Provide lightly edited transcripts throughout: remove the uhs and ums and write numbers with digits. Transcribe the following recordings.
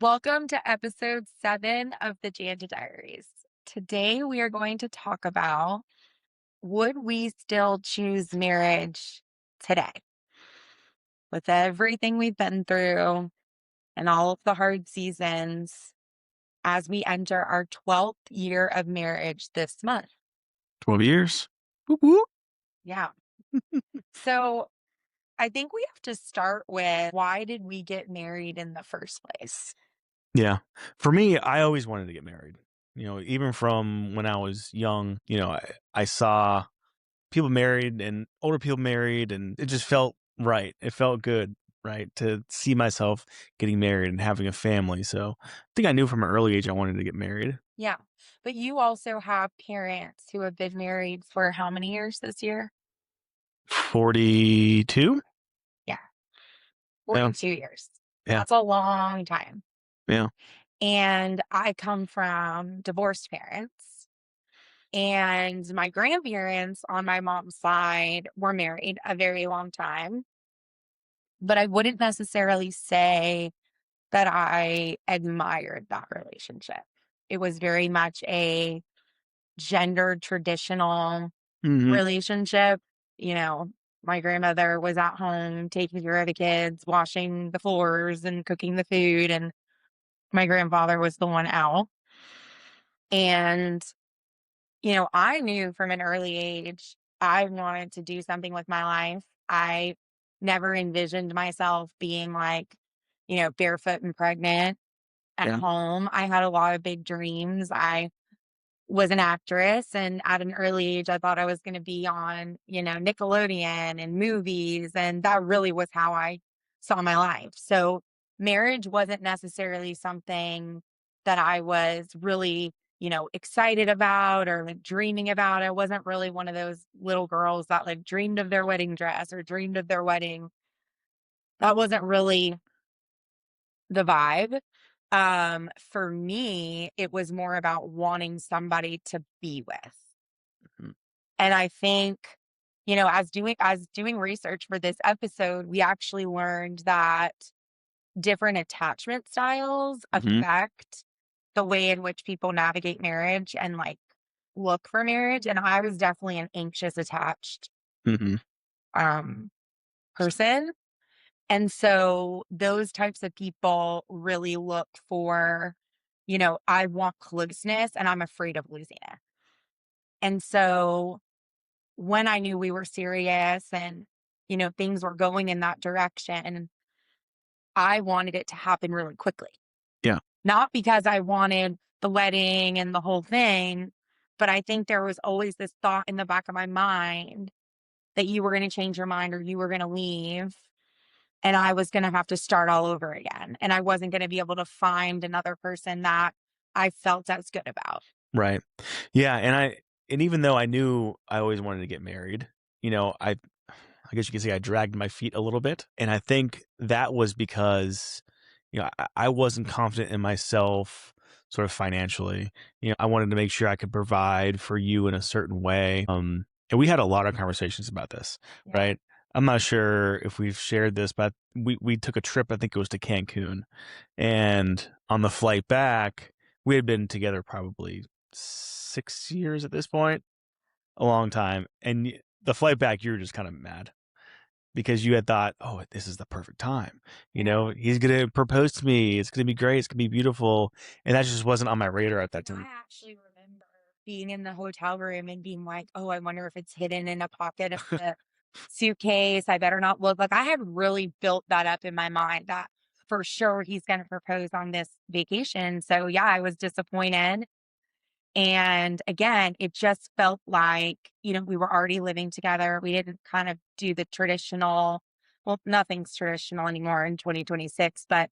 Welcome to episode 7 of the Janda Diaries. Today, we are going to talk about would we still choose marriage today with everything we've been through and all of the hard seasons as we enter our 12th year of marriage this month. 12 years. Whoop, whoop. Yeah. So I think we have to start with why did we get married in the first place? Yeah. For me, I always wanted to get married. Even from when I was young, I saw people married and older people married, and it just felt right. It felt good, right, to see myself getting married and having a family. So I think I knew from an early age I wanted to get married. Yeah. But you also have parents who have been married for how many years this year? 42? Yeah, Yeah. 42 years. Yeah. That's a long time. Yeah. And I come from divorced parents, and my grandparents on my mom's side were married a very long time. But I wouldn't necessarily say that I admired that relationship. It was very much a gender traditional Hmm. relationship. You know, my grandmother was at home taking care of the kids, washing the floors and cooking the food, and my grandfather was the one out. And, I knew from an early age I wanted to do something with my life. I never envisioned myself being like, barefoot and pregnant at Yeah. home. I had a lot of big dreams. I was an actress, and at an early age I thought I was going to be on, Nickelodeon and movies, and that really was how I saw my life. So marriage wasn't necessarily something that I was really, excited about or like dreaming about. I wasn't really one of those little girls that like dreamed of their wedding dress or dreamed of their wedding. That wasn't really the vibe. For me, it was more about wanting somebody to be with. Mhm. And I think, as doing research for this episode, we actually learned that different attachment styles Mhm. affect the way in which people navigate marriage and like look for marriage. And I was definitely an anxious attached Mhm. um person. And so those types of people really look for, I want closeness and I'm afraid of losing it. And so when I knew we were serious and, things were going in that direction, I wanted it to happen really quickly. Yeah. Not because I wanted the wedding and the whole thing, but I think there was always this thought in the back of my mind that you were going to change your mind or you were going to leave. And I was gonna have to start all over again, and I wasn't gonna be able to find another person that I felt as good about. Right. Yeah, and even though I knew I always wanted to get married, I guess you could say I dragged my feet a little bit, and I think that was because, I wasn't confident in myself sort of financially. I wanted to make sure I could provide for you in a certain way. And we had a lot of conversations about this, Yeah. right? I'm not sure if we've shared this, but we took a trip, I think it was to Cancun, and on the flight back, we had been together probably 6 years at this point, a long time, and the flight back, you were just kinda mad because you had thought, "Oh, this is the perfect time. Yeah. He's gonna propose to me. It's gonna be great. It's gonna be beautiful." And that just wasn't on my radar at that And I time. actually remember being in the hotel room and being like, "Oh, I wonder if it's hidden in a pocket of the suitcase. I better not look." Like, I had really built that up in my mind that for sure he's gonna propose on this vacation. So, yeah, I was disappointed. And again, it just felt like, we were already living together. We didn't kind of do the traditional, well, nothing's traditional anymore in 2026, but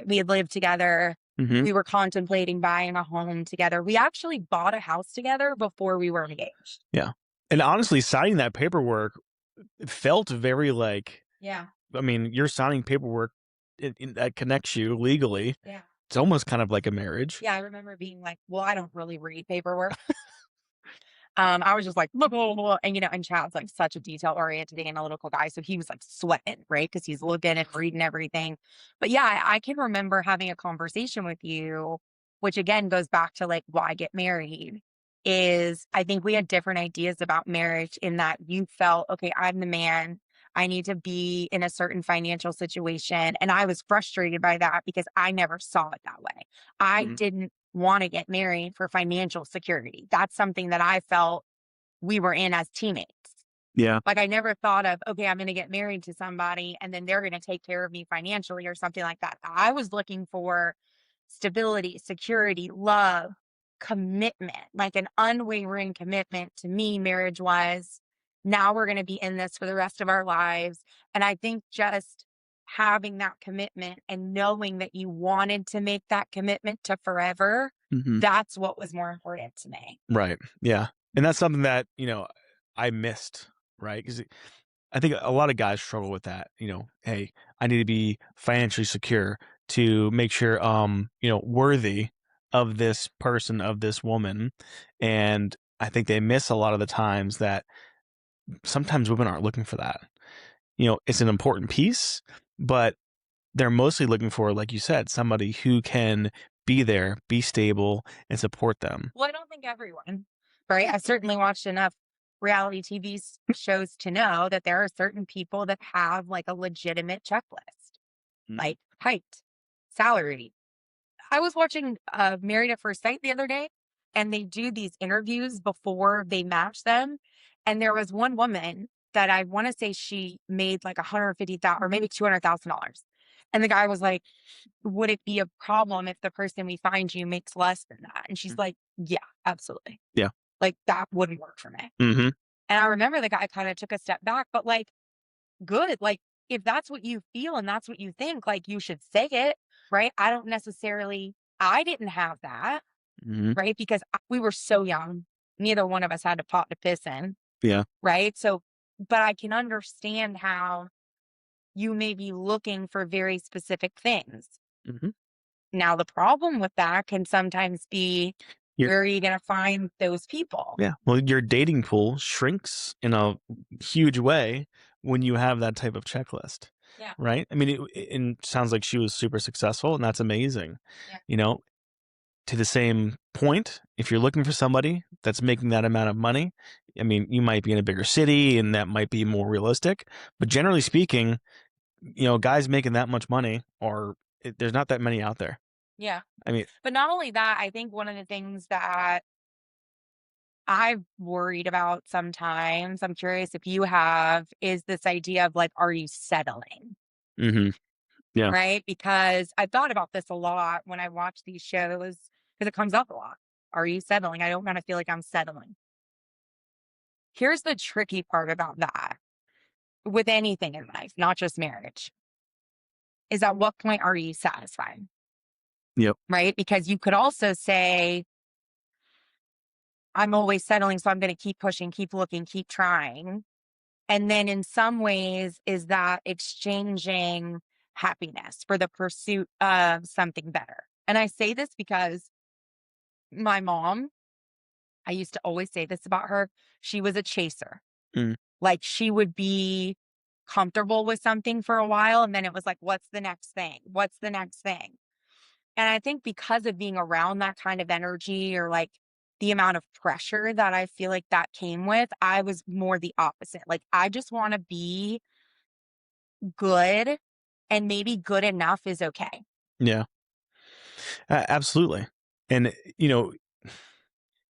we had lived together. Mhm. We were contemplating buying a home together. We actually bought a house together before we were engaged. Yeah. And honestly, signing that paperwork, it felt very like Yeah. I mean, you're signing paperwork that connects you legally. Yeah. It's almost kind of like a marriage. Yeah. I remember being like, well, I don't really read paperwork. I was just like, blah, blah, blah, blah. And, and Chad's like such a detail oriented analytical guy. So he was like sweating, right? Because he's looking and reading everything. But yeah, I can remember having a conversation with you, which again goes back to like why get married. Is I think we had different ideas about marriage in that you felt, okay, I'm the man. I need to be in a certain financial situation. And I was frustrated by that because I never saw it that way. I Mhm. didn't want to get married for financial security. That's something that I felt we were in as teammates. Yeah. Like I never thought of, okay, I'm going to get married to somebody and then they're going to take care of me financially or something like that. I was looking for stability, security, love, commitment, like an unwavering commitment to me. Marriage was now we're going to be in this for the rest of our lives. And I think just having that commitment and knowing that you wanted to make that commitment to forever, Mhm. that's what was more important to me. Right. Yeah. And that's something that, I missed, right? Because I think a lot of guys struggle with that. Hey, I need to be financially secure to make sure, worthy of this person, of this woman. And I think they miss a lot of the times that sometimes women aren't looking for that. It's an important piece, but they're mostly looking for, like you said, somebody who can be there, be stable, and support them. Well, I don't think everyone, right? I've certainly watched enough reality TV shows to know that there are certain people that have like a legitimate checklist, Mhm. like height, salary. I was watching Married at First Sight the other day, and they do these interviews before they match them. And there was one woman that I want to say she made like 150,000 or maybe $200,000. And the guy was like, would it be a problem if the person we find you makes less than that? And she's Mm. like, yeah, absolutely. Yeah. Like that wouldn't work for me. Mhm. And I remember the guy kind of took a step back, but like, good. Like, if that's what you feel and that's what you think, like, you should say it, right? I don't necessarily, I didn't have that, Mhm. right? Because we were so young. Neither one of us had a pot to piss in, Yeah. right? So, but I can understand how you may be looking for very specific things. Mhm. Now, the problem with that can sometimes be Your where are you going to find those people? Yeah. Well, your dating pool shrinks in a huge way when you have that type of checklist, Yeah. right? I mean, it sounds like she was super successful, and that's amazing. Yeah. You know, to the same point, if you're looking for somebody that's making that amount of money, I mean, you might be in a bigger city and that might be more realistic. But generally speaking, guys making that much money there's not that many out there. Yeah. I mean, But not only that, I think one of the things that I've worried about sometimes, I'm curious if you have, is this idea of like, are you settling? hmm yeah, Right? Because I thought about this a lot when I watch these shows because it comes up a lot. Are you settling? I don't want to feel like I'm settling. Here's the tricky part about that with anything in life, not just marriage, is at what point are you satisfied? yep, Right? Because you could also say, I'm always settling, so I'm going to keep pushing, keep looking, keep trying. And then in some ways, is that exchanging happiness for the pursuit of something better? And I say this because my mom, I used to always say this about her, she was a chaser. mm, Like she would be comfortable with something for a while. And then it was like, what's the next thing? What's the next thing? And I think because of being around that kind of energy or like the amount of pressure that I feel like that came with, I was more the opposite. Like I just want to be good, and maybe good enough is okay. yeah, absolutely. And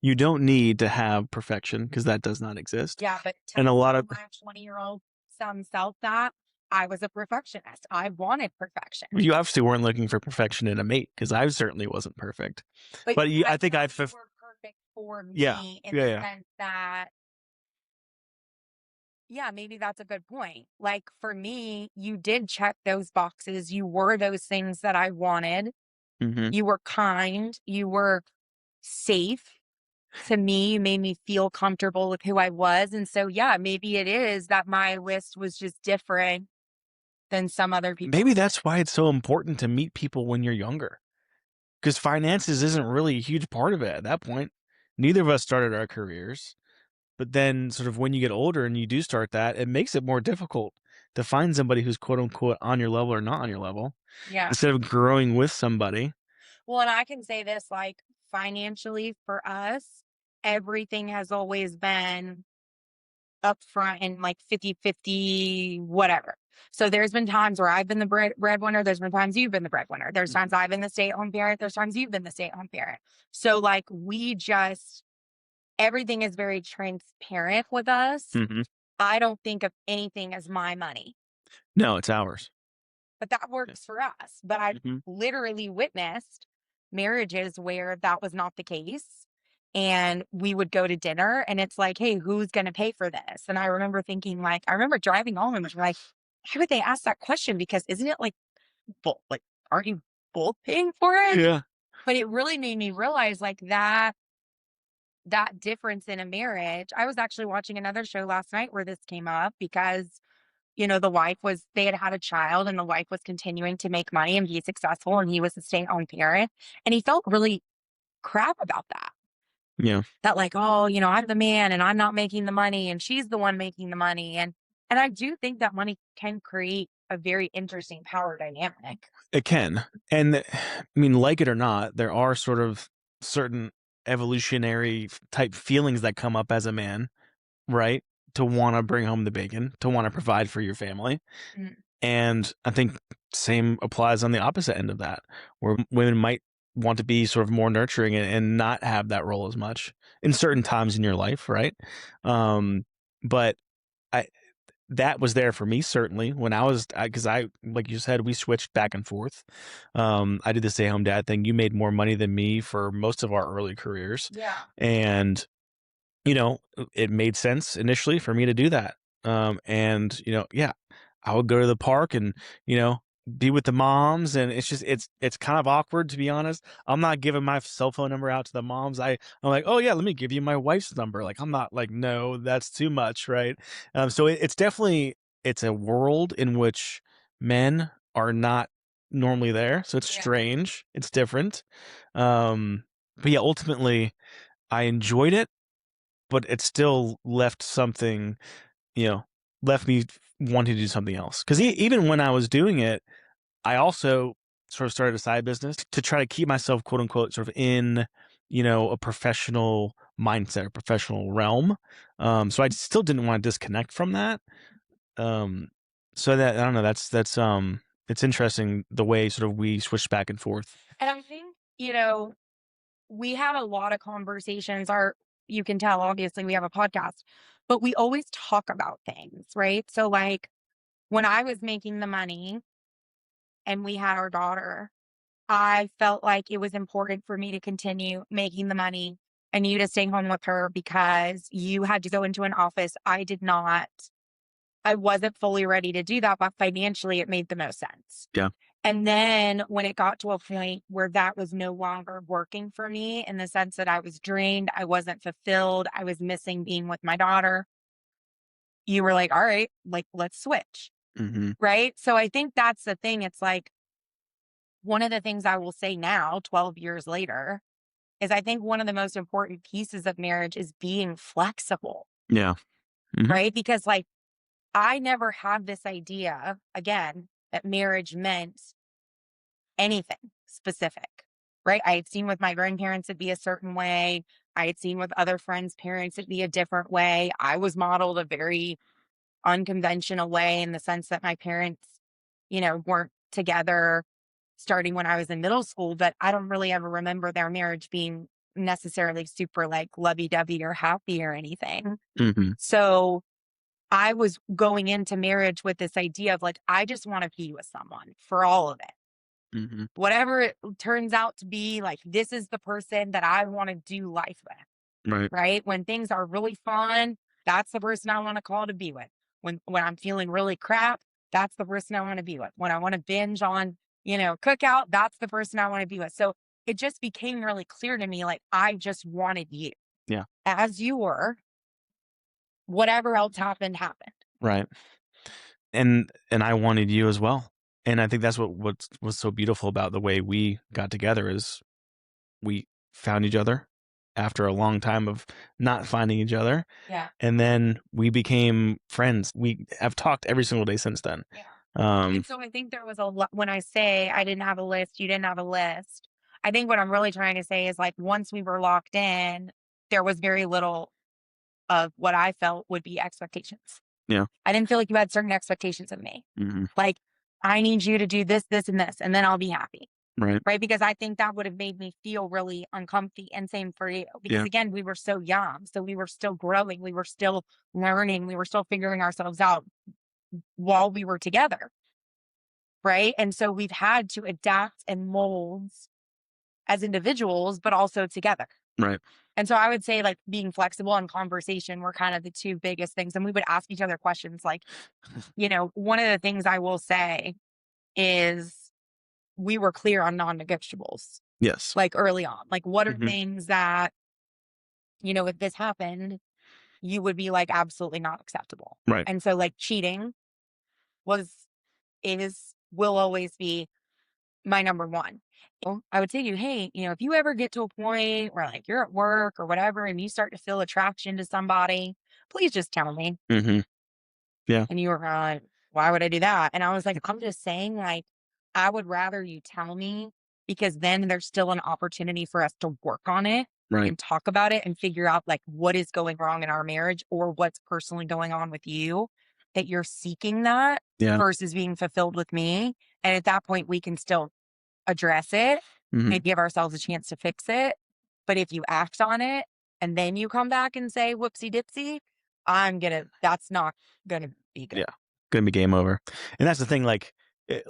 you don't need to have perfection because that does not exist. Yeah, but And a lot telling of my 20-year-old son self that I was a perfectionist. I wanted perfection. you obviously weren't looking for perfection in a mate because I certainly wasn't perfect. But But I I think felt you were perfect for yeah, me in yeah, the yeah, sense that, yeah, maybe that's a good point. Like for me, you did check those boxes. You were those things that I wanted. hmm You were kind. You were safe. To me, you made me feel comfortable with who I was. And so, yeah, maybe it is that my list was just different than some other people's. maybe that's why it's so important to meet people when you're younger because finances isn't really a huge part of it at that point. Neither of us started our careers. But then sort of when you get older and you do start that, it makes it more difficult to find somebody who's quote unquote on your level or not on your level Yeah. instead of growing with somebody. Well, and I can say this, like, financially for us, everything has always been upfront and like 50-50, whatever. So there's been times where I've been the breadwinner. There's been times you've been the breadwinner. There's times Mhm. I've been the stay at home parent. There's times you've been the stay at home parent. So, like, we just, everything is very transparent with us. Mhm. I don't think of anything as my money, No, it's ours. but that Yeah. works for us. But I've Mhm. literally witnessed marriages where that was not the case. And we would go to dinner and it's like, hey, who's going to pay for this? And I remember thinking, like, I remember driving home and was like, why would they ask that question? Because isn't it like, like, aren't you both paying for it? Yeah. But it really made me realize, like, that difference in a marriage. I was actually watching another show last night where this came up because, the wife was, they had had a child and the wife was continuing to make money and be successful. And he was a stay at home parent. And he felt really crap about that. Yeah. That, like, oh, I'm the man and I'm not making the money and she's the one making the money. And I do think that money can create a very interesting power dynamic. It can. And I mean, like it or not, there are sort of certain evolutionary type feelings that come up as a man, right? To want to bring home the bacon, to want to provide for your family. Mm, And I think same applies on the opposite end of that, where women might want to be sort of more nurturing and not have that role as much in certain times in your life, right? But I that was there for me certainly when I was because I like you said, we switched back and forth. I did the stay home dad thing. You made more money than me for most of our early careers, yeah. and it made sense initially for me to do that. And yeah, I would go to the park and, you know, be with the moms, and it's kind of awkward to be honest. I'm not giving my cell phone number out to the moms. I'm like, oh yeah, let me give you my wife's number. Like I'm not like, no, that's too much, right? So it's definitely it's a world in which men are not normally there. So it's Yeah. strange. It's different. But yeah, ultimately I enjoyed it, but it still left something, you know, left me wanting to do something else. Because even when I was doing it, I also sort of started a side business to try to keep myself, quote unquote, sort of in, a professional mindset or professional realm. So I still didn't want to disconnect from that. Um, so that I don't know. It's interesting the way sort of we switched back and forth. And I think, we have a lot of conversations. You can tell, obviously, we have a podcast, but we always talk about things, right? So, like, when I was making the money and we had our daughter, I felt like it was important for me to continue making the money and you to stay home with her because you had to go into an office. I did not, I wasn't fully ready to do that, but financially it made the most sense. Yeah. And then when it got to a point where that was no longer working for me in the sense that I was drained, I wasn't fulfilled, I was missing being with my daughter, you were like, all right, like, let's switch. Hmm. Right. So I think that's the thing. It's like one of the things I will say now, 12 years later, is I think one of the most important pieces of marriage is being flexible. Yeah. Hmm. Right. Because, like, I never had this idea, again, that marriage meant anything specific, right? I had seen with my grandparents it'd be a certain way. I had seen with other friends' parents it'd be a different way. I was modeled a very unconventional way in the sense that my parents, weren't together starting when I was in middle school, but I don't really ever remember their marriage being necessarily super like lovey dovey or happy or anything. Hmm. So I was going into marriage with this idea of, like, I just want to be with someone for all of it. Hmm. Whatever it turns out to be, like, this is the person that I want to do life with, Right. right? When things are really fun, that's the person I want to call to be with. When I'm feeling really crap, that's the person I want to be with. When I want to binge on, cookout, that's the person I want to be with. So it just became really clear to me, like, I just wanted you Yeah. as you were. Whatever else happened, happened. Right. And I wanted you as well. And I think that's what was so beautiful about the way we got together is we found each other. after a long time of not finding each other, Yeah. and then we became friends. We have talked every single day since then. Yeah. Um, And so I think there was a lot when I say I didn't have a list, you didn't have a list. I think what I'm really trying to say is like once we were locked in, there was very little of what I felt would be expectations. yeah, I didn't feel like you had certain expectations of me. mhm, Like, I need you to do this, this, and this, and then I'll be happy. right, Right. Because I think that would have made me feel really uncomfy. And same for you. Because yeah, again, we were so young. So we were still growing. We were still learning. We were still figuring ourselves out while we were together. Right. And so we've had to adapt and mold as individuals, but also together. right, And so I would say like being flexible and conversation were kind of the two biggest things. And we would ask each other questions like, one of the things I will say is we were clear on non negotiables yes, like early on. Like, what are mhm, things that, if this happened, you would be like absolutely not acceptable. right, And so, like, cheating was, will always be my number one. I would say to you, hey, if you ever get to a point where like you're at work or whatever and you start to feel attraction to somebody, please just tell me. mhm, yeah, And you were like, why would I do that? And I was like, I'm just saying, like, I would rather you tell me because then there's still an opportunity for us to work on it right, and talk about it and figure out like what is going wrong in our marriage or what's personally going on with you that you're seeking that yeah, versus being fulfilled with me. And at that point, we can still address it mhm, and give ourselves a chance to fix it. But if you act on it and then you come back and say whoopsie dipsy, that's not gonna be good. yeah, gonna be game over, and that's the thing, like,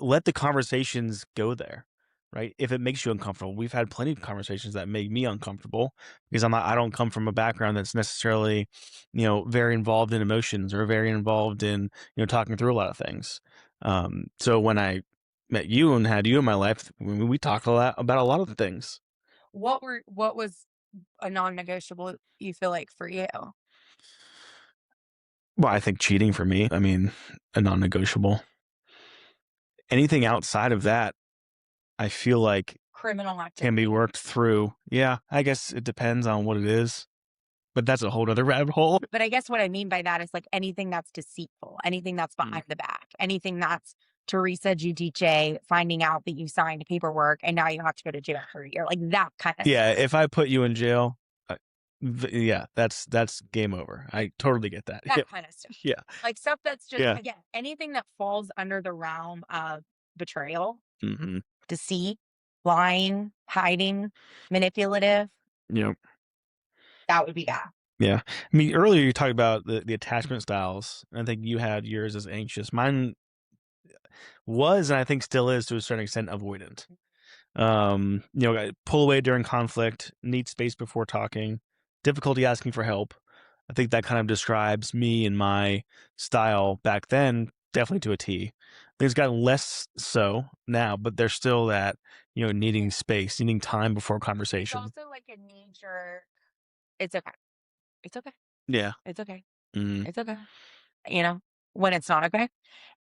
let the conversations go there, right? If it makes you uncomfortable, we've had plenty of conversations that make me uncomfortable because I don't come from a background that's necessarily, very involved in emotions or very involved in, talking through a lot of things. So when I met you and had you in my life, we talked a lot about a lot of things. What was a non-negotiable you feel like for you? Well, I think cheating for me, I mean, a non-negotiable. Anything outside of that, I feel like Criminal can be activity. worked through. Yeah, I guess it depends on what it is, but that's a whole other rabbit hole. But I guess what I mean by that is like anything that's deceitful, anything that's Mm. behind the back, anything that's Teresa Giudice finding out that you signed paperwork and now you have to go to jail for a year, like that kind of Yeah, stuff. if I put you in jail, yeah, that's game over. Like I totally get that. that Yeah, kind of stuff. yeah, Like stuff that's just yeah. again, anything that falls under the realm of betrayal, Mhm. deceit, lying, hiding, manipulative, Yep. that would be bad. Yeah. I mean, earlier you talked about the attachment styles. I think you had yours as anxious. Mine was, and I think still is to a certain extent, avoidant. I pull away during conflict, need space before talking, difficulty asking for help. I think that kind of describes me and my style back then, definitely to a T. Things gotten less so now, but there's still that, needing Yeah. space, needing time before It's conversation. also like a nature. It's okay. It's okay. Yeah. It's okay. Mm, It's okay. You know, when it's not okay.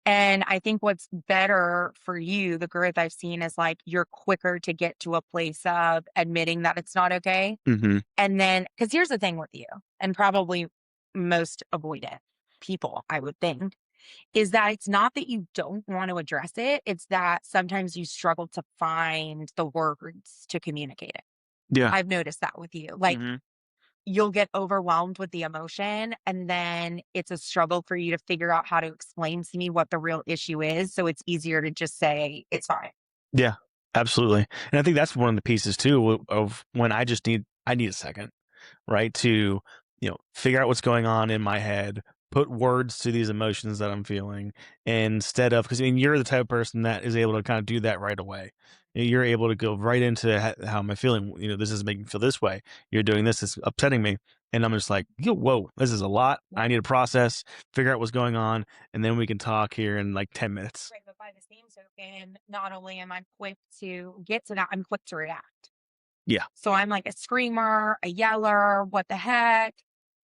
And I think what's better for you, the growth I've seen is like you're quicker to get to a place of admitting that it's not okay. hmm And then, because here's the thing with you, and probably most avoidant people, I would think, is that it's not that you don't want to address it. It's that sometimes you struggle to find the words to communicate it. Yeah. I've noticed that with you. Like, hmm you'll get overwhelmed with the emotion, and then it's a struggle for you to figure out how to explain to me what the real issue is. So it's easier to just say, it's fine. Yeah. Absolutely. And I think that's one of the pieces too of when I need a second, right? To, figure out what's going on in my head, put words to these emotions that I'm feeling instead of, because I mean, you're the type of person that is able to kind of do that right away. You're able to go right into how am I feeling? This is making me feel this way. You're doing this, it's upsetting me. And I'm just like, whoa, this is a lot. I need to process, figure out what's going on, and then we can talk here in like 10 minutes. Right. But by the same token, not only am I quick to get to that, I'm quick to react. Yeah. So I'm like a screamer, a yeller, what the heck?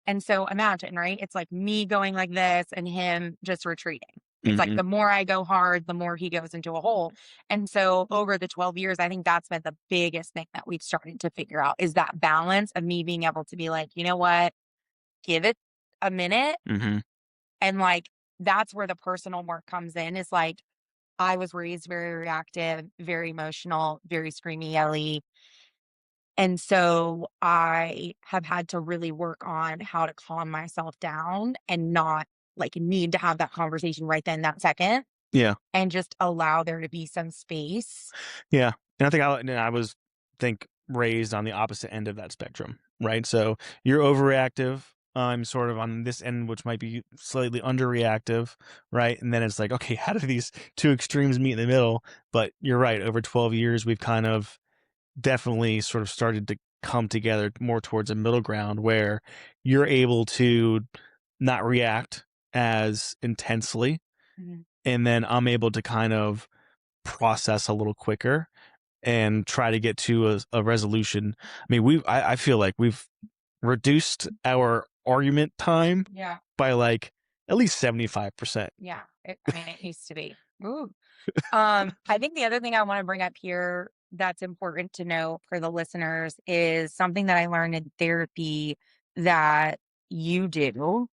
And so imagine, right? It's like me going like this and him just retreating. It's like Mhm. the more I go hard, the more he goes into a hole. And so over the 12 years, I think that's been the biggest thing that we've started to figure out is that balance of me being able to be like, you know what, give it a minute. Mhm. And like, that's where the personal work comes in is like, I was raised very reactive, very emotional, very screamy, yelly. And so I have had to really work on how to calm myself down and not like need to have that conversation right then, that second, Yeah. and just allow there to be some space. Yeah. And I think I was think raised on the opposite end of that spectrum, right? So you're overreactive. I'm sort of on this end, which might be slightly underreactive, right? And then it's like, okay, how do these two extremes meet in the middle? But you're right. Over 12 years, we've kind of definitely sort of started to come together more towards a middle ground where you're able to not react as intensely. Mhm. And then I'm able to kind of process a little quicker and try to get to a resolution. I mean, I feel like we've reduced our argument time Yeah. by like at least 75%. Yeah. I mean, it used to be. Ooh. I think the other thing I want to bring up here that's important to know for the listeners is something that I learned in therapy that you do,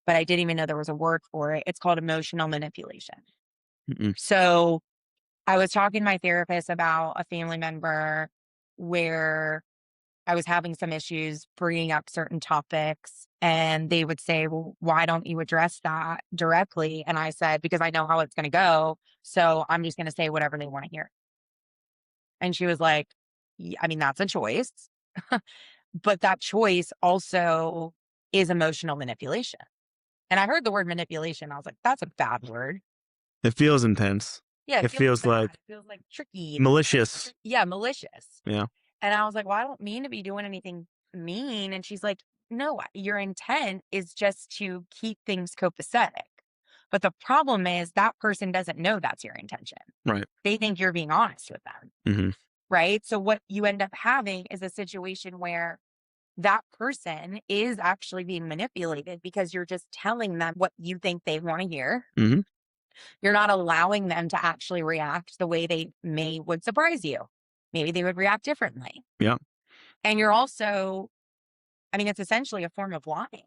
but I didn't even know there was a word for it. It's called emotional manipulation. Mm-mm. So I was talking to my therapist about a family member where I was having some issues bringing up certain topics, and they would say, "Well, why don't you address that directly?" And I said, "Because I know how it's going to go. So I'm just going to say whatever they want to hear." And she was like, I mean, that's a choice, but that choice also is emotional manipulation." And I heard the word manipulation. I was like, that's a bad word. It feels intense. Yeah, it It feels feels bad. like It feels like tricky. malicious. Yeah, malicious. Yeah. And I was like, "Well, I don't mean to be doing anything mean." And she's like, "No, your intent is just to keep things copacetic. But the problem is that person doesn't know that's your intention. Right. They think you're being honest with them, Hmm. right? So what you end up having is a situation where that person is actually being manipulated because you're just telling them what you think they want to hear. Hmm. You're not allowing them to actually react the way they may would surprise you. Maybe they would react differently. Yeah. And you're also I mean, it's essentially a form of lying.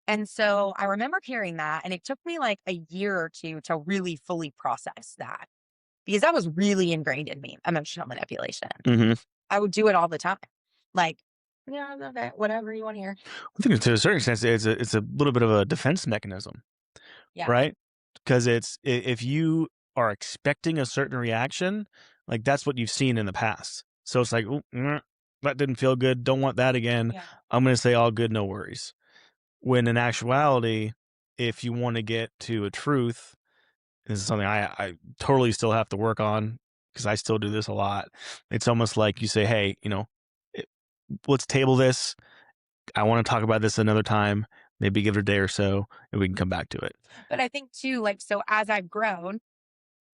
And so I remember hearing that, and it took me like a year or two to really fully process that because that was really ingrained in me, emotional manipulation. Hmm. I would do it all the time. Like, yeah, okay, whatever you want to hear. I think to a certain extent, it's a little bit of a defense mechanism, Yeah. right? Because if you are expecting a certain reaction, like that's what you've seen in the past. So it's like, "Ooh, that didn't feel good. Don't want that again. Yeah. I'm going to say all good, no worries." When in actuality, if you want to get to a truth, this is something I totally still have to work on because I still do this a lot. It's almost like you say, hey, eh, let's table this. I want to talk about this another time. Maybe give it a day or so and we can come back to it. But I think too, like, so as I've grown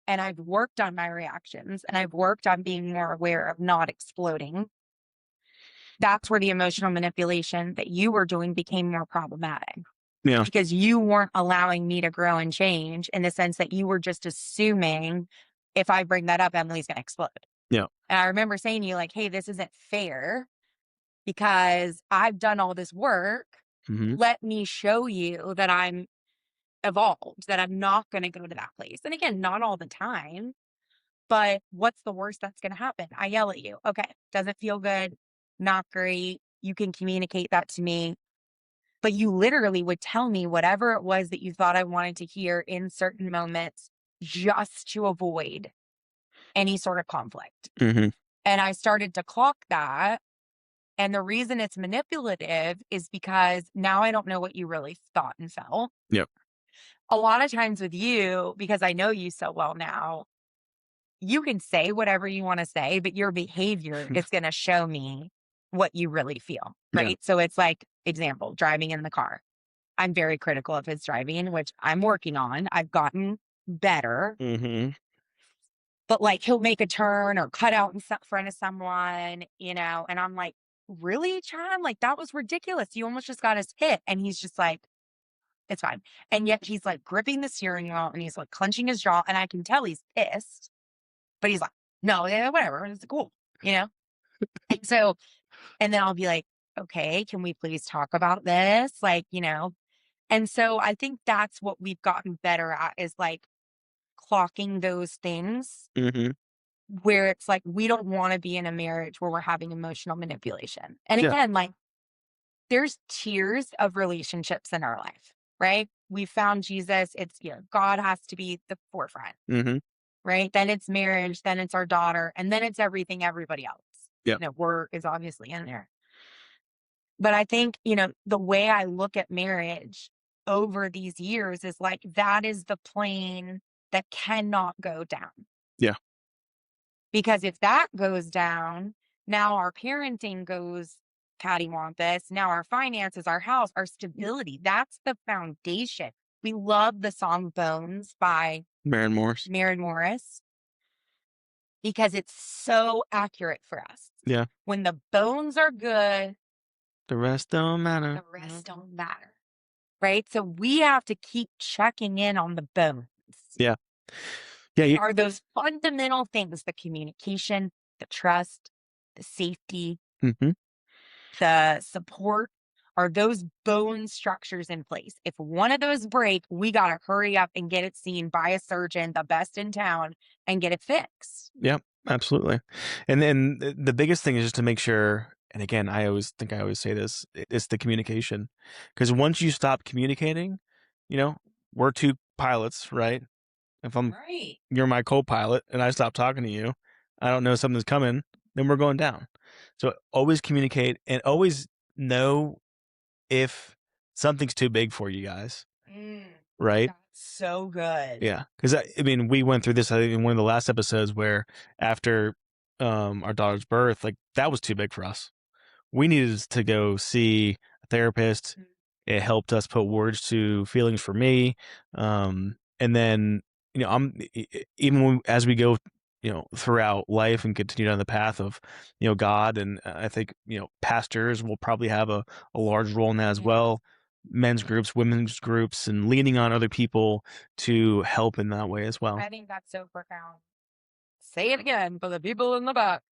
and I've worked on my reactions and I've worked on being more aware of not exploding, that's where the emotional manipulation that you were doing became more problematic. Yeah. Because you weren't allowing me to grow and change in the sense that you were just assuming if I bring that up, Emily's going to explode. Yeah. And I remember saying to you, like, hey, this isn't fair because I've done all this work. Hmm. Let me show you that I'm evolved, that I'm not going to go to that place. And again, not all the time, but what's the worst that's going to happen? I yell at you. Okay. Doesn't feel good. Not great. You can communicate that to me. But you literally would tell me whatever it was that you thought I wanted to hear in certain moments just to avoid any sort of conflict. Hmm. And I started to clock that. And the reason it's manipulative is because now I don't know what you really thought and felt. Yep. A lot of times with you, because I know you so well now, you can say whatever you want to say, but your behavior is going to show me what you really feel. Yeah. Right. So it's like, example, driving in the car. I'm very critical of his driving, which I'm working on. I've gotten better, Hmm. but like he'll make a turn or cut out in front of someone, and I'm like, really, Chad? Like that was ridiculous. You almost just got us hit. And he's just like, It's fine. And yet he's like gripping the steering wheel and he's like clenching his jaw. And I can tell he's pissed, but he's like, no, yeah, whatever. It's cool, you know? And so, and then I'll be like, okay, can we please talk about this? Like, and so I think that's what we've gotten better at is like clocking those things Mhm. where it's like we don't want to be in a marriage where we're having emotional manipulation. And Yeah. again, like there's tiers of relationships in our life, right? We found Jesus, it's God has to be the forefront, Mhm. right? Then it's marriage, then it's our daughter, and then it's everything everybody else. Yep. Work is obviously in there. But I think, the way I look at marriage over these years is like that is the plane that cannot go down. Yeah. Because if that goes down, now our parenting goes cattywampus. Now our finances, our house, our stability, that's the foundation. We love the song Bones by Maren Morris. Maren Morris because it's so accurate for us. Yeah. When the bones are good, The rest don't matter. the rest don't matter. Right? So we have to keep checking in on the bones. Yeah. Yeah, you Are those fundamental things the communication, the trust, the safety, Mhm. the support? Are those bone structures in place? If one of those break, we got to hurry up and get it seen by a surgeon, the best in town, and get it fixed. Yep, absolutely. And then the biggest thing is just to make sure, and again, I always say this, it's the communication. Because once you stop communicating, you know, we're two pilots, right? If Right. you're my co-pilot and I stop talking to you, I don't know something's coming, then we're going down. So always communicate and always know if something's too big for you guys, Mm, right? that's so good. Yeah, because I mean, we went through this, I think, in one of the last episodes where after, our daughter's birth, like, that was too big for us. We needed to go see a therapist. Mm, It helped us put words to feelings for me, and then, even as we go, throughout life and continue down the path of, God, and I think, pastors will probably have a large role in that as yeah. well, men's groups, women's groups, and leaning on other people to help in that way as well. I think that's so profound. Say it again for the people in the back.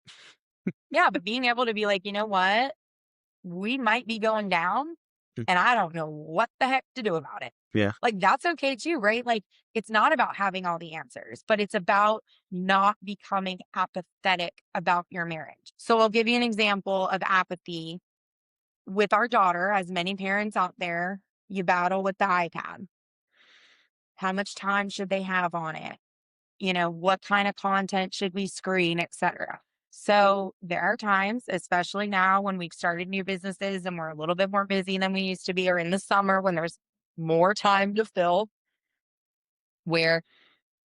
Yeah, but being able to be like, you know what? We might be going down Mm, and I don't know what the heck to do about it. yeah, Like, that's okay too, right? Like, it's not about having all the answers, but it's about not becoming apathetic about your marriage. So, I'll give you an example of apathy with our daughter, as many parents out there, you battle with the iPad. How much time should they have on it? What kind of content should we screen, etc. So there are times, especially now when we've started new businesses and we're a little bit more busy than we used to be, or in the summer when there's more time to fill, where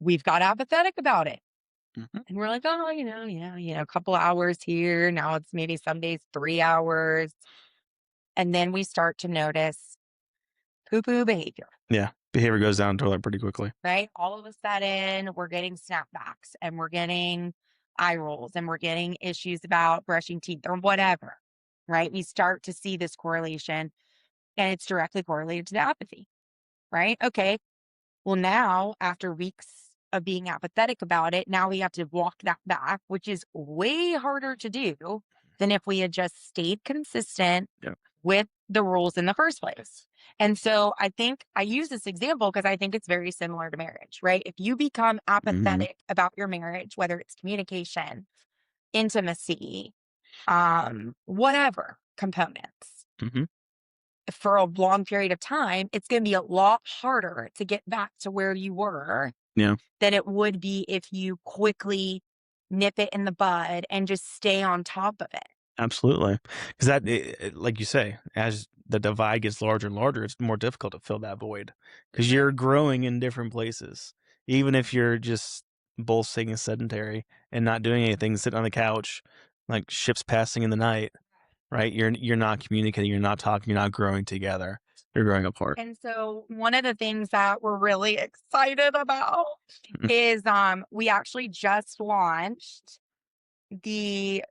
we've got apathetic about it. mhm, And we're like, oh, yeah, a couple hours here. Now it's maybe some days 3 hours. And then we start to notice poo poo behavior. yeah. Behavior goes down the toilet pretty quickly. Right? All of a sudden, we're getting snapbacks and we're getting eye rolls and we're getting issues about brushing teeth or whatever. Right? We start to see this correlation and it's directly correlated to the apathy. Right? Okay. Well, now after weeks of being apathetic about it, now we have to walk that back, which is way harder to do than if we had just stayed consistent Yeah. with the rules in the first place. And so I think I use this example because I think it's very similar to marriage, right? If you become Mhm, apathetic about your marriage, whether it's communication, intimacy, whatever components, mhm, for a long period of time, it's going to be a lot harder to get back to where you were yeah. than it would be if you quickly nip it in the bud and just stay on top of it. Absolutely, because like you say, as the divide gets larger and larger, it's more difficult to fill that void because Sure. you're growing in different places. Even if you're just both staying sedentary and not doing anything, sitting on the couch, like ships passing in the night, right? You're not communicating, you're not talking, you're not growing together. You're growing apart. And so one of the things that we're really excited about Mm, is we actually just launched the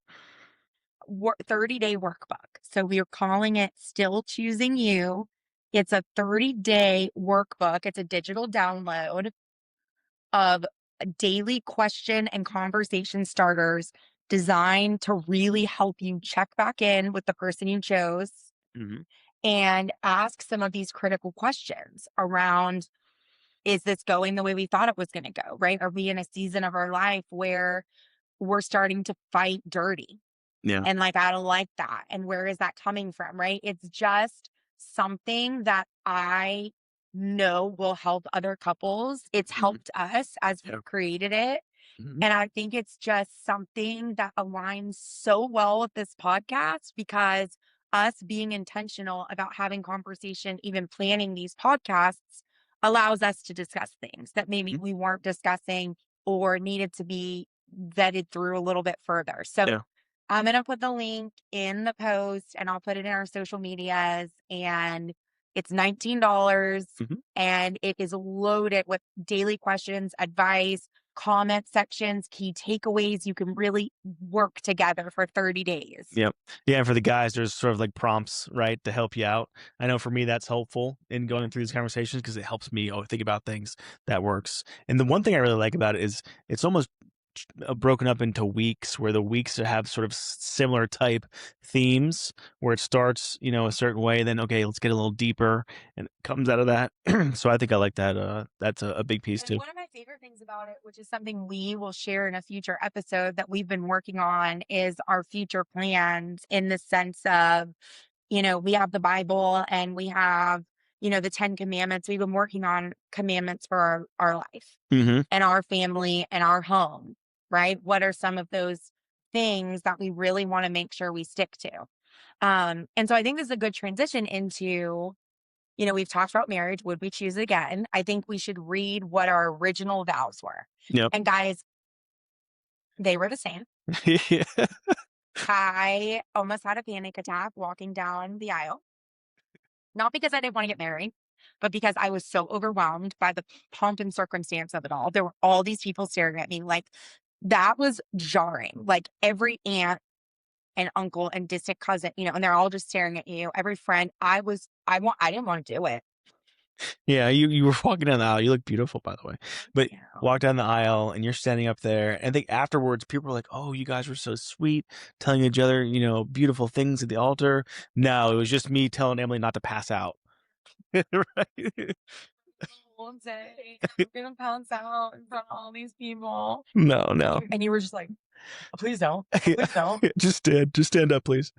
30-day workbook. So we're calling it Still Choosing You. It's a 30-day workbook. It's a digital download of daily question and conversation starters designed to really help you check back in with the person you chose Mhm. and ask some of these critical questions around, is this going the way we thought it was going to go, right? Are we in a season of our life where we're starting to fight dirty? Yeah. And like, I don't like that. And where is that coming from? Right. It's just something that I know will help other couples. It's Mhm. helped us as Yeah. we've created it. Mhm. And I think it's just something that aligns so well with this podcast because us being intentional about having conversation, even planning these podcasts, allows us to discuss things that maybe Mhm. we weren't discussing or needed to be vetted through a little bit further. So Yeah. I'm going to put the link in the post and I'll put it in our social medias. And it's $19 Mhm. and it is loaded with daily questions, advice, comment sections, key takeaways. You can really work together for 30 days. Yep. Yeah, and for the guys, there's sort of like prompts, right, to help you out. I know for me that's helpful in going through these conversations because it helps me think about things that works. And the one thing I really like about it is it's almost broken up into weeks where the weeks have sort of similar type themes where it starts, a certain way, then okay, let's get a little deeper and it comes out of that. So I think I like that. That's a big piece And too. one of my favorite things about it, which is something we will share in a future episode that we've been working on, is our future plans in the sense of, we have the Bible and we have, the 10 commandments. We've been working on commandments for our life Hmm. and our family and our home, right? What are some of those things that we really want to make sure we stick to? And so I think this is a good transition into, we've talked about marriage. Would we choose it again? I think we should read what our original vows were. Yep. And guys, they were the same. Yeah. I almost had a panic attack walking down the aisle, not because I didn't want to get married, but because I was so overwhelmed by the pomp and circumstance of it all. There were all these people staring at me like that was jarring. Like every aunt and uncle and distant cousin, and they're all just staring at you. Every friend, I didn't want to do it. Yeah, you were walking down the aisle. You look beautiful, by the way. But Thank walk you. down the aisle and you're standing up there. And I think afterwards, people were like, "Oh, you guys were so sweet, telling each other, beautiful things at the altar." No, it was just me telling Emily not to pass out. Right? Whole day, I'm gonna pounce out in front of all these people. No, no. And you were just like, please don't. Please don't. Just stand up, please.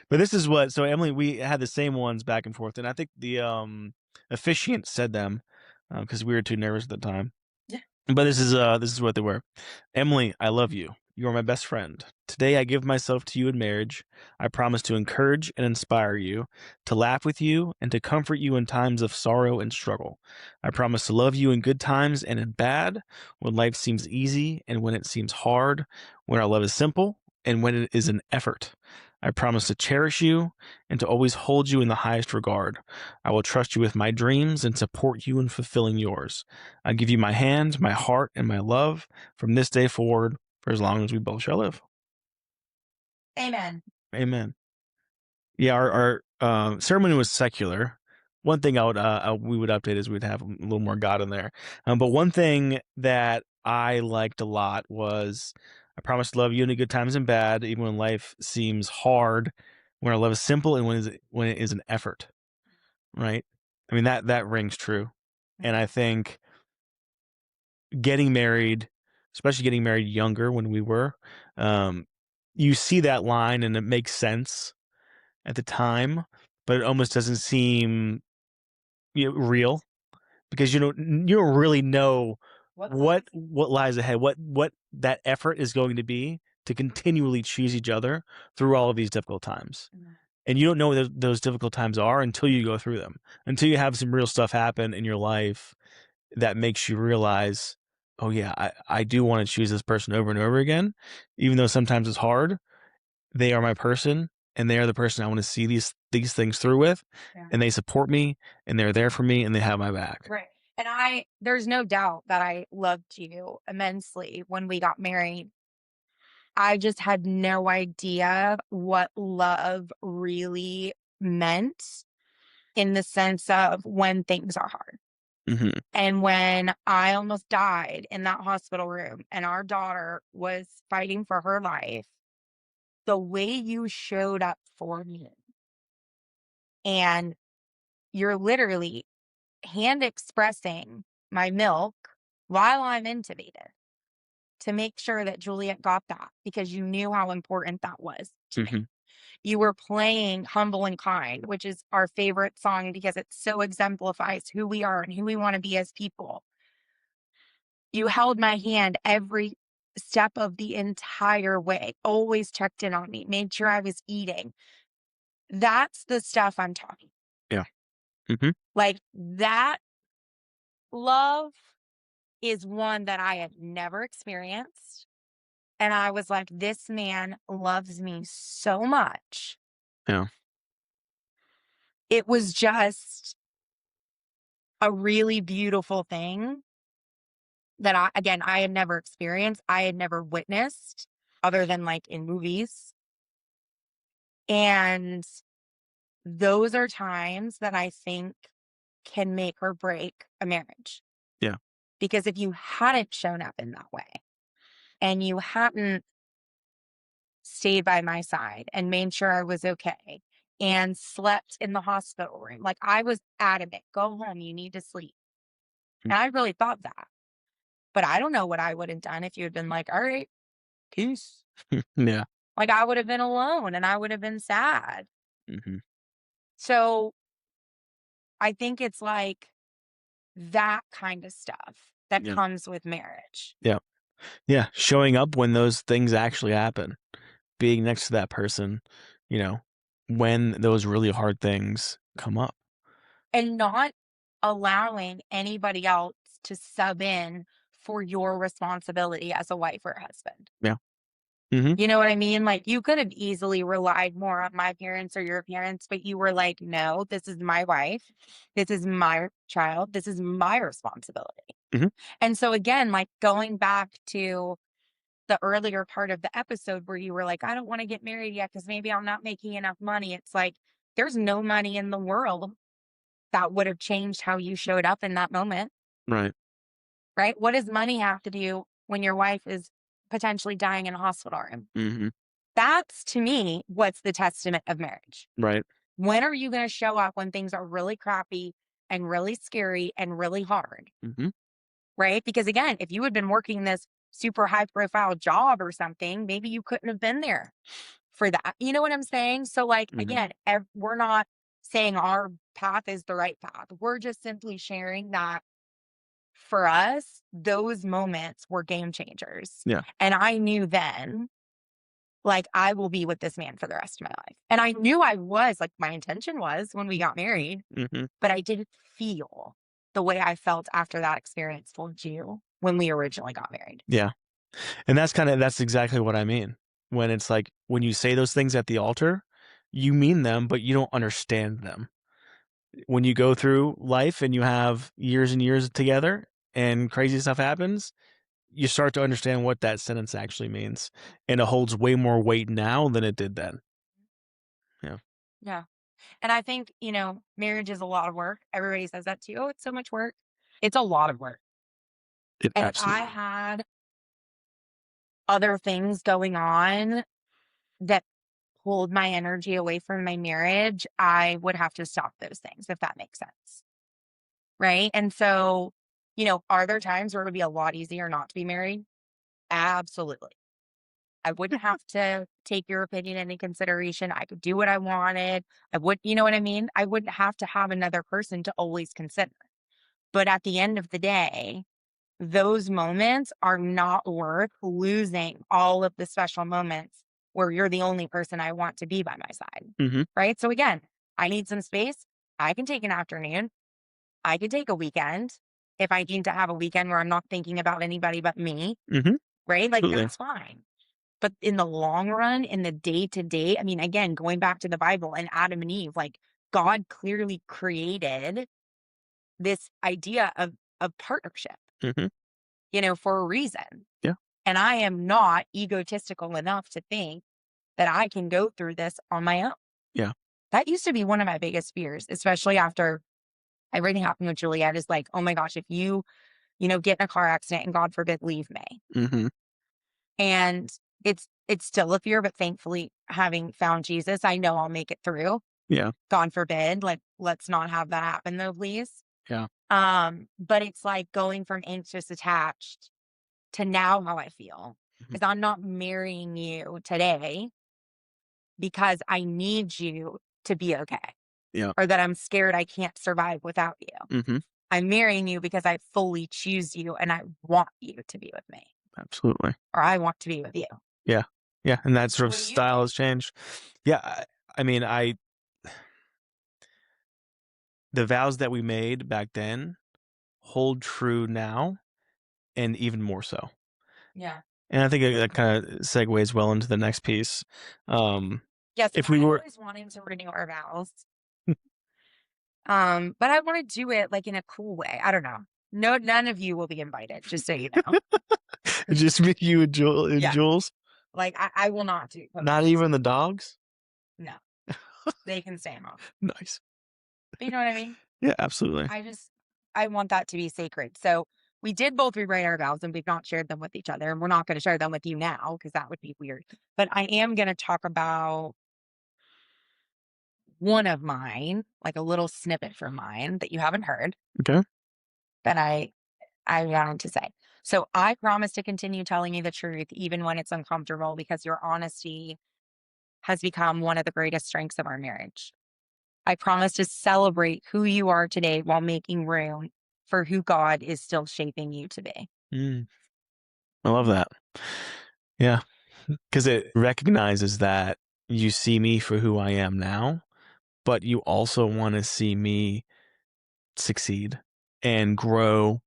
But this is what. So Emily, we had the same ones back and forth, and I think the officiant said them because we were too nervous at the time. Yeah. But this is what they were. Emily, I love you. You are my best friend. Today I give myself to you in marriage. I promise to encourage and inspire you, to laugh with you, and to comfort you in times of sorrow and struggle. I promise to love you in good times and in bad, when life seems easy and when it seems hard, when our love is simple and when it is an effort. I promise to cherish you and to always hold you in the highest regard. I will trust you with my dreams and support you in fulfilling yours. I give you my hand, my heart, and my love from this day forward for as long as we both shall live. Amen. Amen. Yeah, our ceremony was secular. One thing we would update is we'd have a little more God in there. But one thing that I liked a lot was I promise to love you in the good times and bad, even when life seems hard, when our love is simple and when it is an effort. Right? I mean that rings true. And I think getting married, especially getting married younger when we were, um, you see that line and it makes sense at the time, but it almost doesn't seem real because you don't really know What's up? what lies ahead, what that effort is going to be to continually choose each other through all of these difficult times. And you don't know what those difficult times are until you go through them, until you have some real stuff happen in your life that makes you realize, oh yeah, I do want to choose this person over and over again, even though sometimes it's hard. They are my person, and they are the person I want to see these things through with, Yeah. and they support me, and they're there for me, and they have my back. Right. And there's no doubt that I loved you immensely when we got married. I just had no idea what love really meant in the sense of when things are hard. Mhm. And when I almost died in that hospital room and our daughter was fighting for her life, the way you showed up for me and you're literally hand expressing my milk while I'm intubated to make sure that Juliet got that because you knew how important that was to me. Mhm. You were playing Humble and Kind, which is our favorite song because it so exemplifies who we are and who we want to be as people. You held my hand every step of the entire way, always checked in on me, made sure I was eating. That's the stuff I'm talking. Yeah. Mhm. Like that love is one that I had never experienced. And I was like, this man loves me so much. Yeah. It was just a really beautiful thing that I had never experienced. I had never witnessed other than like in movies. And those are times that I think can make or break a marriage. Yeah. Because if you hadn't shown up in that way and you hadn't stayed by my side and made sure I was okay and slept in the hospital room, like I was adamant, go home, you need to sleep. Mm. And I really thought that. But I don't know what I would have done if you had been like, all right, peace. Yeah. Like I would have been alone and I would have been sad. Mhm. So I think it's like that kind of stuff that Yeah. comes with marriage. Yeah. Yeah. Showing up when those things actually happen. Being next to that person, you know, when those really hard things come up. And not allowing anybody else to sub in for your responsibility as a wife or husband. Yeah. Mhm. You know what I mean? Like, you could have easily relied more on my parents or your parents, but you were like, "No, this is my wife. This is my child. This is my responsibility." Mhm. And so again, like, going back to the earlier part of the episode where you were like, "I don't wanna get married yet because maybe I'm not making enough money." It's like, there's no money in the world that would have changed how you showed up in that moment, Right. right? What does money have to do when your wife is potentially dying in a hospital room? Mhm. That's to me what's the testament of marriage. Right. When are you going to show up when things are really crappy and really scary and really hard, Mhm. right? Because again, if you had been working this super high profile job or something, maybe you couldn't have been there for that. You know what I'm saying? So, like, Mhm. again, we're not saying our path is the right path. We're just simply sharing that for us, those moments were game changers. Yeah. And I knew then, like, I will be with this man for the rest of my life. And I knew I was, like, my intention was when we got married, Mhm. but I didn't feel the way I felt after that experience told you when we originally got married. Yeah. And that's exactly what I mean. When it's like, when you say those things at the altar, you mean them, but you don't understand them. When you go through life and you have years and years together and crazy stuff happens, you start to understand what that sentence actually means, and it holds way more weight now than it did then. Yeah. Yeah. And I think, marriage is a lot of work. Everybody says that too. Oh, it's so much work. It's a lot of work. It And if I absolutely. had other things going on that pulled my energy away from my marriage, I would have to stop those things, if that makes sense. Right. And so, are there times where it would be a lot easier not to be married? Absolutely. I wouldn't have to take your opinion into consideration. I could do what I wanted. You know what I mean? I wouldn't have to have another person to always consider. But at the end of the day, those moments are not worth losing all of the special moments where you're the only person I want to be by my side. Mhm. Right. So again, I need some space. I can take an afternoon. I could take a weekend if I need to have a weekend where I'm not thinking about anybody but me. Mhm. Right. Like Absolutely. that's fine. But in the long run, in the day to day, I mean, again, going back to the Bible and Adam and Eve, like God clearly created this idea of partnership, Mhm. for a reason. Yeah. And I am not egotistical enough to think that I can go through this on my own. Yeah. That used to be one of my biggest fears, especially after everything happened with Juliet is like, oh my gosh, if you get in a car accident and God forbid, leave me. Mhm. And it's still a fear, but thankfully having found Jesus, I know I'll make it through. Yeah. God forbid, like let's not have that happen though, please. Yeah. But it's like going from anxious attached to now how I feel. Mhm. Is I'm not marrying you today because I need you to be okay Yeah. or that I'm scared I can't survive without you. Mhm. I'm marrying you because I fully choose you and I want you to be with me Absolutely. or I want to be with you. Yeah. Yeah, and that sort of What do you style think? has changed. Yeah, I mean, I the vows that we made back then hold true now and even more so. Yeah. And I think that kinda segues well into the next piece. Um, Yes, if we I were always wanted to renew our vows. But I want to do it like in a cool way. I don't know. No, none of you will be invited, just so you know. just me, you, and Yeah. Jules? Like I will not do Not post. even the dogs? No, they can stay home. Nice. But you know what I mean? Yeah, absolutely. I just I want that to be sacred. So we did both rewrite our vows and we've not shared them with each other. And we're not going to share them with you now because that would be weird. But I am going to talk about one of mine, like a little snippet from mine that you haven't heard Okay. that I wanted to say. So I promise to continue telling you the truth even when it's uncomfortable because your honesty has become one of the greatest strengths of our marriage. I promise to celebrate who you are today while making room for who God is still shaping you to be. Mm, I love that. Yeah, because it recognizes that you see me for who I am now, but you also wanna see me succeed and grow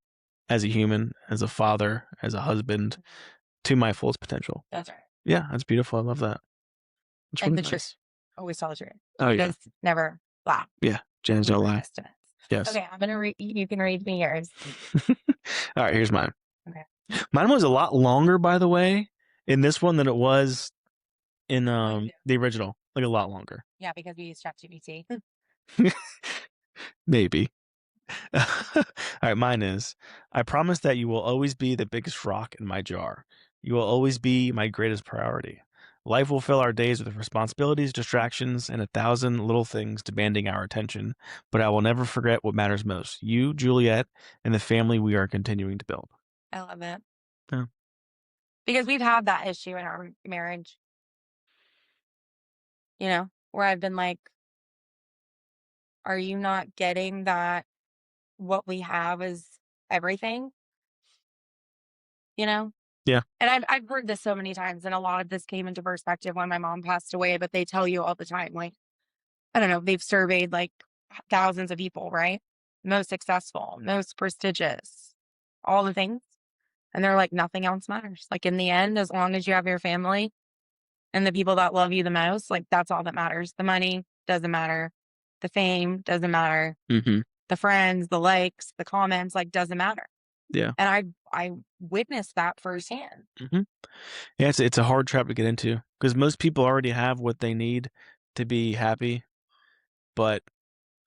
as a human, as a father, as a husband, Mhm. to my fullest potential. That's right. Yeah, that's beautiful. I love that. It's And really the truth. nice. Always tell the truth. Oh, yeah. Just never lie. Yeah. Jans don't Never lie. estimates. Yes. Okay, I'm gonna read you can read me yours. Alright, here's mine. Okay. Mine was a lot longer, by the way, in this one than it was in, Mine too. the original, like, a lot longer. Yeah, because we use ChatGPT. Maybe. Alright, mine is, "I promise that you will always be the biggest rock in my jar. You will always be my greatest priority. Life will fill our days with responsibilities, distractions, and 1,000 little things demanding our attention, but I will never forget what matters most, you, Juliet, and the family we are continuing to build." I love it. Yeah. Because we've had that issue in our marriage, where I've been like, are you not getting that what we have is everything? You know? Yeah. And I've heard this so many times, and a lot of this came into perspective when my mom passed away, but they tell you all the time, like, I don't know, they've surveyed like thousands of people, right? Most successful, most prestigious, all the things. And they're like, nothing else matters. Like in the end, as long as you have your family and the people that love you the most, like that's all that matters. The money doesn't matter. The fame doesn't matter. Mhm. The friends, the likes, the comments, like doesn't matter. Yeah. And I witnessed that firsthand. Mhm. Yeah, it's a hard trap to get into because most people already have what they need to be happy, but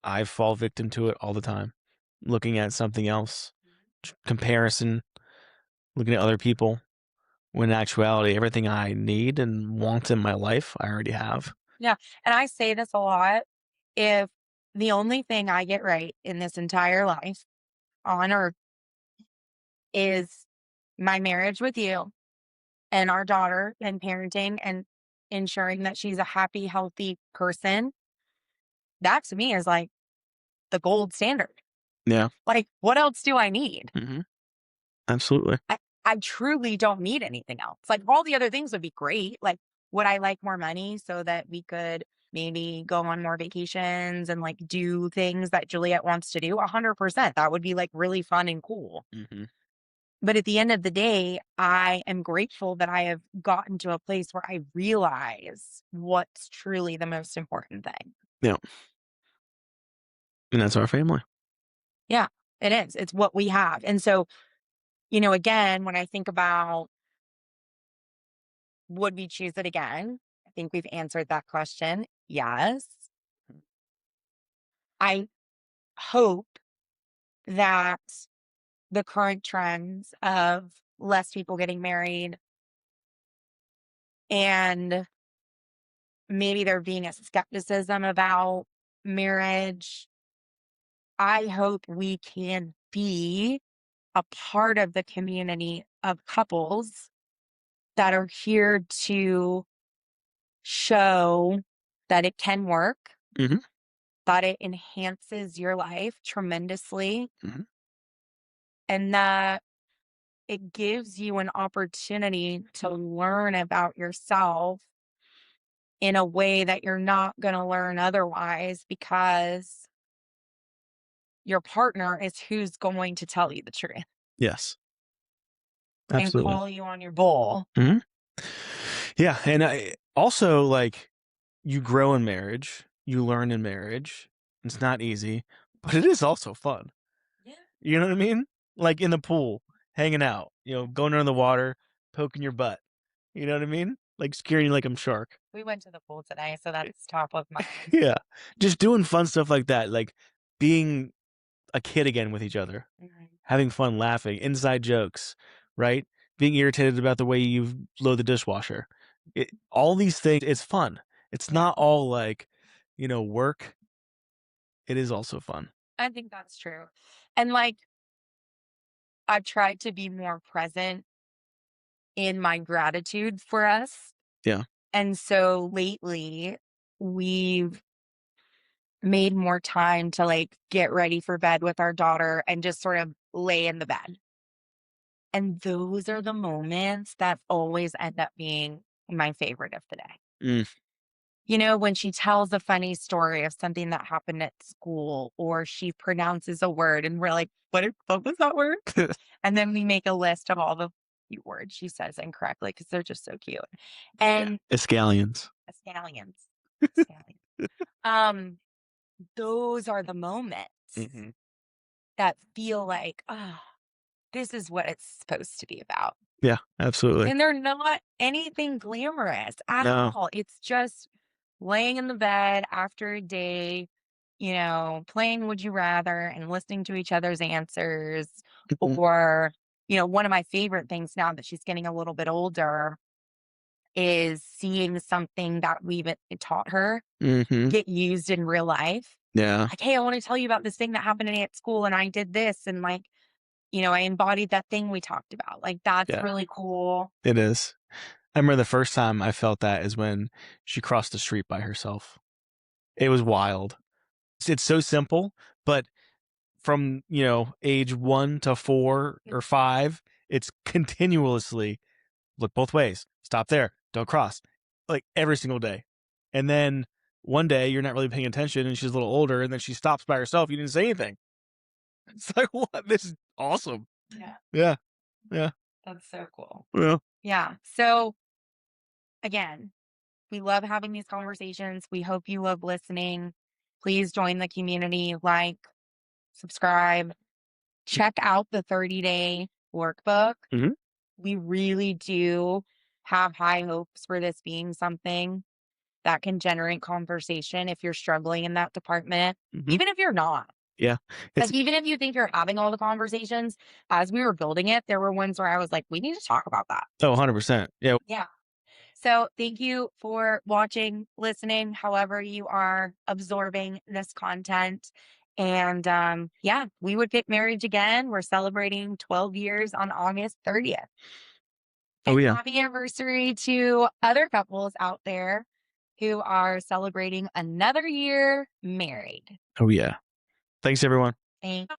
I fall victim to it all the time. Looking at something else, comparison, looking at other people, when in actuality, everything I need and want in my life, I already have. Yeah. And I say this a lot. If the only thing I get right in this entire life on earth is my marriage with you and our daughter and parenting and ensuring that she's a happy, healthy person, that to me is like the gold standard. Yeah. Like, what else do I need? Mhm. Absolutely. I truly don't need anything else. Like, all the other things would be great. Like, would I like more money so that we could maybe go on more vacations and like do things that Juliet wants to do? 100%. That would be like really fun and cool. Mhm. But at the end of the day, I am grateful that I have gotten to a place where I realize what's truly the most important thing. Yeah. And that's our family. Yeah, it is. It's what we have. And so, again, when I think about would we choose it again? I think we've answered that question. Yes. I hope that the current trends of less people getting married and maybe there being a skepticism about marriage, I hope we can be a part of the community of couples that are here to show that it can work, Mhm, that it enhances your life tremendously, mhm. and that it gives you an opportunity to learn about yourself in a way that you're not going to learn otherwise because your partner is who's going to tell you the truth Yes, and absolutely. call you on your bull. Mhm. Yeah, and I also, like, you grow in marriage, you learn in marriage. It's not easy, but it is also fun. Yeah. You know what I mean? Like, in the pool, hanging out, going under the water, poking your butt. You know what I mean? Like, scaring you like I'm shark. We went to the pool today, so that's top of mind. Yeah. Just doing fun stuff like that, like, being a kid again with each other, Mhm. having fun, laughing, inside jokes, right? Being irritated about the way you load the dishwasher. All these things, it's fun. It's Yeah, not all like, work. It is also fun. I think that's true. And like, I've tried to be more present in my gratitude for us. Yeah. And so lately, we've made more time to like get ready for bed with our daughter and just sort of lay in the bed. And those are the moments that always end up being my favorite of the day. Mm. When she tells a funny story of something that happened at school, or she pronounces a word and we're like, what was that word? And then we make a list of all the cute words she says incorrectly because they're just so cute. Yeah. And Escallions. scallions. Scallions. Um, those are the moments Mhm. that feel like, ah, this is what it's supposed to be about. Yeah, absolutely. And they're not anything glamorous at No. all. It's just laying in the bed after a day, playing Would You Rather and listening to each other's answers. Mhm. Or, one of my favorite things now that she's getting a little bit older is seeing something that we've taught her Mhm. get used in real life. Yeah. Like, hey, I want to tell you about this thing that happened to me at school and I did this. And like, I embodied that thing we talked about. Like, that's Yeah. really cool. It is. I remember the first time I felt that is when she crossed the street by herself. It was wild. It's so simple, but from, age 1 to 4 or 5, it's continuously look both ways. Stop there. Don't cross. Like every single day. And then one day you're not really paying attention and she's a little older and then she stops by herself. You didn't say anything. It's like, what? This is awesome. Yeah, Yeah. Yeah. that's so cool. Well, Yeah. So again, we love having these conversations. We hope you love listening. Please join the community, like, subscribe, check out the 30-day workbook. mhm, We really do have high hopes for this being something that can generate conversation if you're struggling in that department, mhm. even if you're not. Yeah. It's Like, even if you think you're having all the conversations, as we were building it, there were ones where I was like, we need to talk about that. 100%. Yeah. Yeah. So, thank you for watching, listening, however you are absorbing this content. And yeah, we would pick marriage again. We're celebrating 12 years on August 30th. Oh, And yeah. happy anniversary to other couples out there who are celebrating another year married. Oh, yeah. Thanks, everyone. Thank